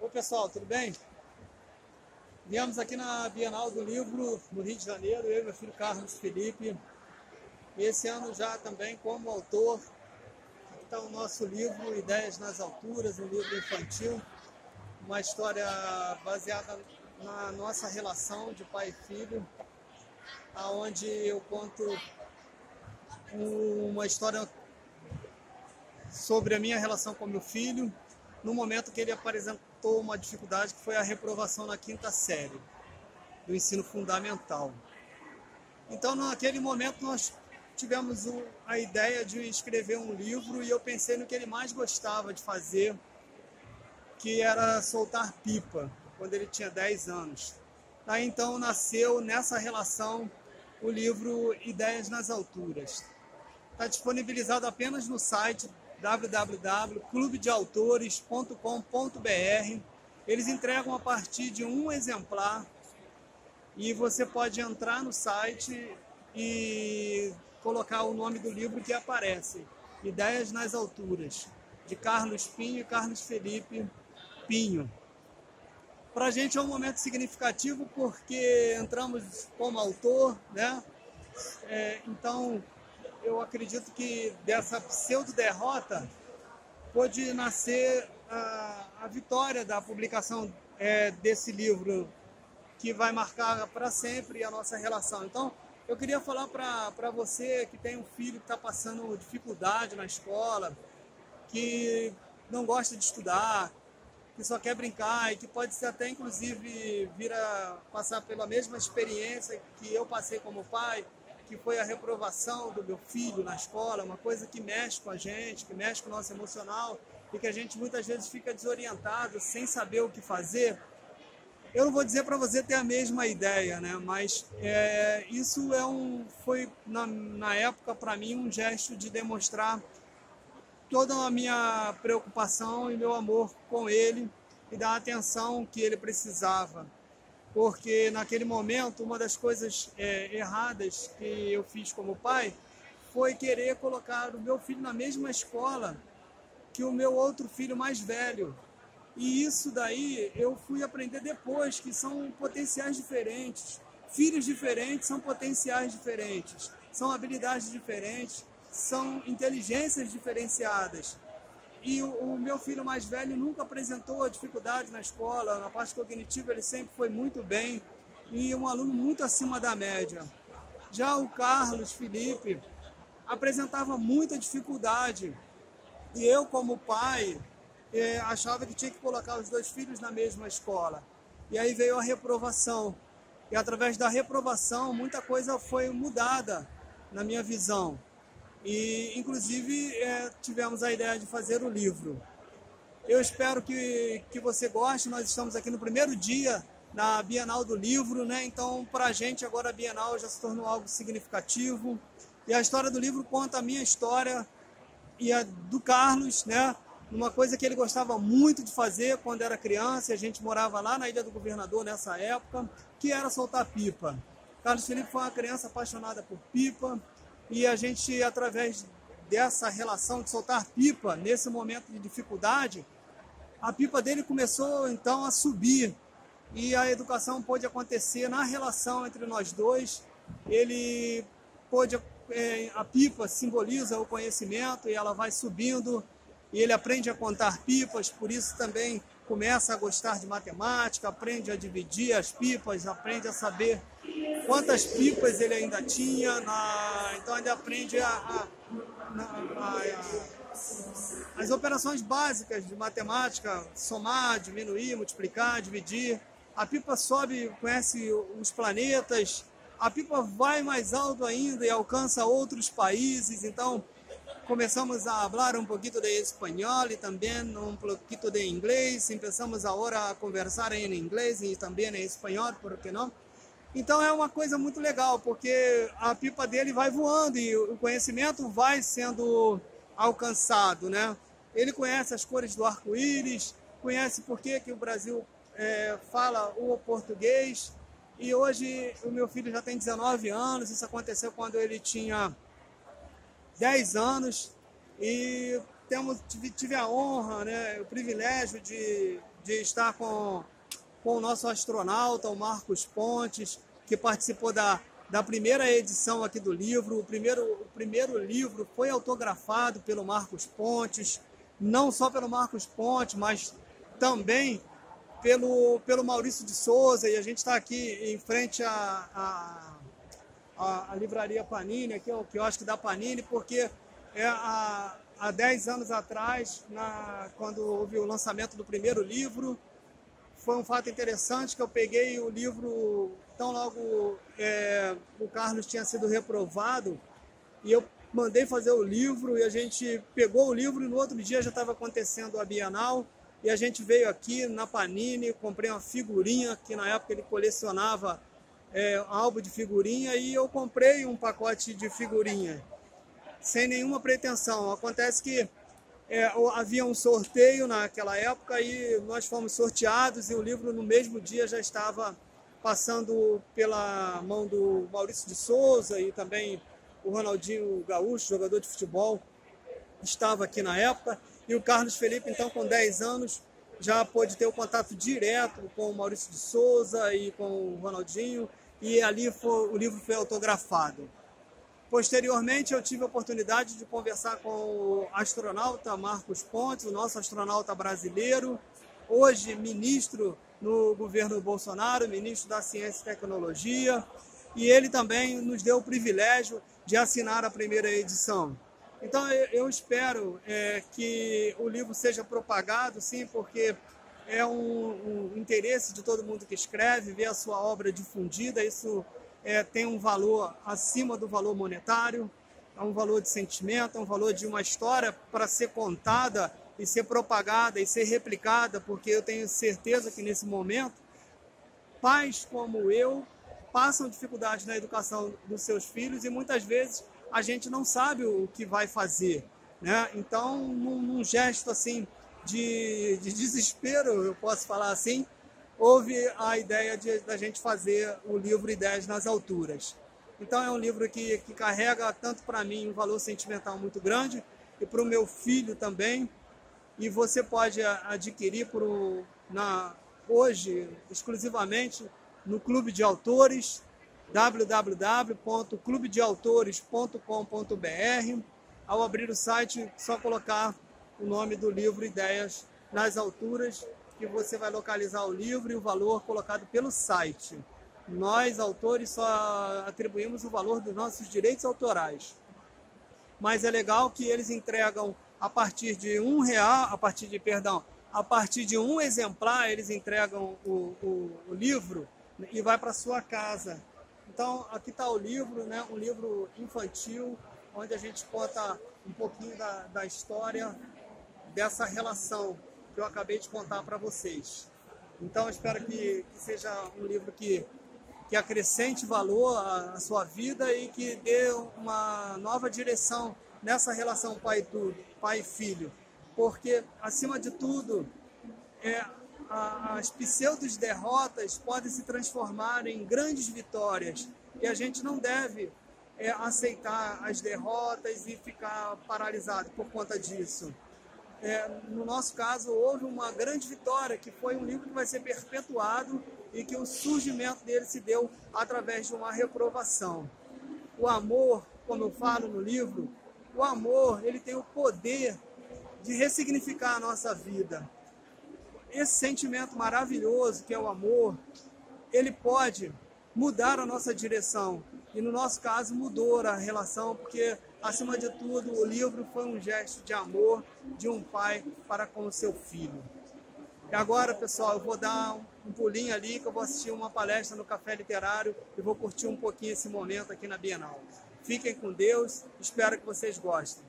Oi pessoal, tudo bem? Viemos aqui na Bienal do Livro no Rio de Janeiro, eu e meu filho Carlos Felipe. E esse ano já também como autor. Aqui está o nosso livro Ideias nas Alturas, um livro infantil. Uma história baseada na nossa relação de pai e filho, onde eu conto uma história sobre a minha relação com meu filho, no momento que ele apresentou uma dificuldade que foi a reprovação na 5ª série do ensino fundamental. Então, naquele momento, nós tivemos a ideia de escrever um livro e eu pensei no que ele mais gostava de fazer, que era soltar pipa, quando ele tinha 10 anos. Daí, então, nasceu nessa relação o livro Ideias nas Alturas. Está disponibilizado apenas no site www.clubedeautores.com.br. Eles entregam a partir de um exemplar e você pode entrar no site e colocar o nome do livro que aparece. Ideias nas Alturas, de Carlos Pinho e Carlos Felipe Pinho. Para a gente é um momento significativo porque entramos como autor, né? Então, eu acredito que dessa pseudo-derrota pôde nascer a vitória da publicação desse livro, que vai marcar para sempre a nossa relação. Então, eu queria falar para você que tem um filho que está passando dificuldade na escola, que não gosta de estudar, que só quer brincar e que pode ser até inclusive vir a passar pela mesma experiência que eu passei como pai, que foi a reprovação do meu filho na escola, uma coisa que mexe com a gente, que mexe com o nosso emocional e que a gente muitas vezes fica desorientado, sem saber o que fazer. Eu não vou dizer para você ter a mesma ideia, né? Mas isso foi na época para mim um gesto de demonstrar toda a minha preocupação e meu amor com ele e da atenção que ele precisava. Porque naquele momento, uma das coisas erradas que eu fiz como pai foi querer colocar o meu filho na mesma escola que o meu outro filho mais velho. E isso daí eu fui aprender depois, que são potenciais diferentes. Filhos diferentes são potenciais diferentes, são habilidades diferentes, são inteligências diferenciadas. E o meu filho mais velho nunca apresentou dificuldade na escola, na parte cognitiva ele sempre foi muito bem e um aluno muito acima da média. Já o Carlos Felipe apresentava muita dificuldade e eu, como pai, achava que tinha que colocar os dois filhos na mesma escola. E aí veio a reprovação. E através da reprovação, muita coisa foi mudada na minha visão. E, inclusive, tivemos a ideia de fazer o livro. Eu espero que você goste. Nós estamos aqui no primeiro dia na Bienal do Livro, né? Então, para a gente, agora a Bienal já se tornou algo significativo. E a história do livro conta a minha história e a do Carlos, né? Uma coisa que ele gostava muito de fazer quando era criança, e a gente morava lá na Ilha do Governador nessa época, que era soltar pipa. Carlos Felipe foi uma criança apaixonada por pipa, e a gente, através dessa relação de soltar pipa, nesse momento de dificuldade, a pipa dele começou então a subir. E a educação pôde acontecer na relação entre nós dois. Ele pôde, a pipa simboliza o conhecimento e ela vai subindo. E ele aprende a contar pipas, por isso também começa a gostar de matemática, aprende a dividir as pipas, aprende a saber quantas pipas ele ainda tinha, então ele aprende as operações básicas de matemática, somar, diminuir, multiplicar, dividir. A pipa sobe, conhece os planetas, a pipa vai mais alto ainda e alcança outros países, então começamos a falar um pouquinho de espanhol e também um pouquinho de inglês, começamos agora a conversar em inglês e também em espanhol, por que não? Então é uma coisa muito legal, porque a pipa dele vai voando e o conhecimento vai sendo alcançado, né? Ele conhece as cores do arco-íris, conhece por que o Brasil fala o português, e hoje o meu filho já tem 19 anos, isso aconteceu quando ele tinha 10 anos, e tive a honra, né, o privilégio de estar com o nosso astronauta, o Marcos Pontes, que participou da primeira edição aqui do livro. O primeiro livro foi autografado pelo Marcos Pontes, não só pelo Marcos Pontes, mas também pelo Maurício de Souza, e a gente está aqui em frente à livraria Panini, aqui é o quiosque da Panini, porque há 10 anos atrás, quando houve o lançamento do primeiro livro, foi um fato interessante que eu peguei o livro, tão logo o Carlos tinha sido reprovado, e eu mandei fazer o livro, e a gente pegou o livro, e no outro dia já estava acontecendo a Bienal, e a gente veio aqui na Panini, comprei uma figurinha, que na época ele colecionava álbum de figurinha, e eu comprei um pacote de figurinha, sem nenhuma pretensão. Acontece que havia um sorteio naquela época e nós fomos sorteados, e o livro no mesmo dia já estava passando pela mão do Maurício de Souza, e também o Ronaldinho Gaúcho, jogador de futebol, estava aqui na época, e o Carlos Felipe, então, com 10 anos, já pôde ter o contato direto com o Maurício de Souza e com o Ronaldinho, e ali o livro foi autografado. Posteriormente, eu tive a oportunidade de conversar com o astronauta Marcos Pontes, o nosso astronauta brasileiro, hoje ministro no governo Bolsonaro, ministro da Ciência e Tecnologia, e ele também nos deu o privilégio de assinar a primeira edição. Então, eu espero que o livro seja propagado, sim, porque é um interesse de todo mundo que escreve, ver a sua obra difundida. Isso tem um valor acima do valor monetário, é um valor de sentimento, é um valor de uma história para ser contada e ser propagada e ser replicada, porque eu tenho certeza que nesse momento, pais como eu passam dificuldades na educação dos seus filhos e muitas vezes a gente não sabe o que vai fazer, né? Então, num gesto assim de desespero, eu posso falar assim, houve a ideia da gente fazer o livro Ideias nas Alturas. Então é um livro que carrega tanto para mim um valor sentimental muito grande e para o meu filho também. E você pode adquirir hoje exclusivamente no Clube de Autores, www.clubedeautores.com.br. Ao abrir o site, só colocar o nome do livro Ideias nas Alturas, que você vai localizar o livro e o valor colocado pelo site. Nós, autores, só atribuímos o valor dos nossos direitos autorais. Mas é legal que eles entregam a partir de R$1, a partir de um exemplar, eles entregam o livro e vai para sua casa. Então, aqui está o livro, né? Um livro infantil, onde a gente conta um pouquinho da história dessa relação que eu acabei de contar para vocês. Então, eu espero que seja um livro que acrescente valor à sua vida e que dê uma nova direção nessa relação pai e filho. Porque, acima de tudo, as pseudos derrotas podem se transformar em grandes vitórias. E a gente não deve aceitar as derrotas e ficar paralisado por conta disso. No nosso caso, houve uma grande vitória, que foi um livro que vai ser perpetuado e que o surgimento dele se deu através de uma reprovação. O amor, como eu falo no livro, o amor, ele tem o poder de ressignificar a nossa vida. Esse sentimento maravilhoso que é o amor, ele pode mudar a nossa direção. E no nosso caso mudou a relação, porque acima de tudo o livro foi um gesto de amor de um pai para com o seu filho. E agora, pessoal, eu vou dar um pulinho ali, que eu vou assistir uma palestra no Café Literário e vou curtir um pouquinho esse momento aqui na Bienal. Fiquem com Deus, espero que vocês gostem.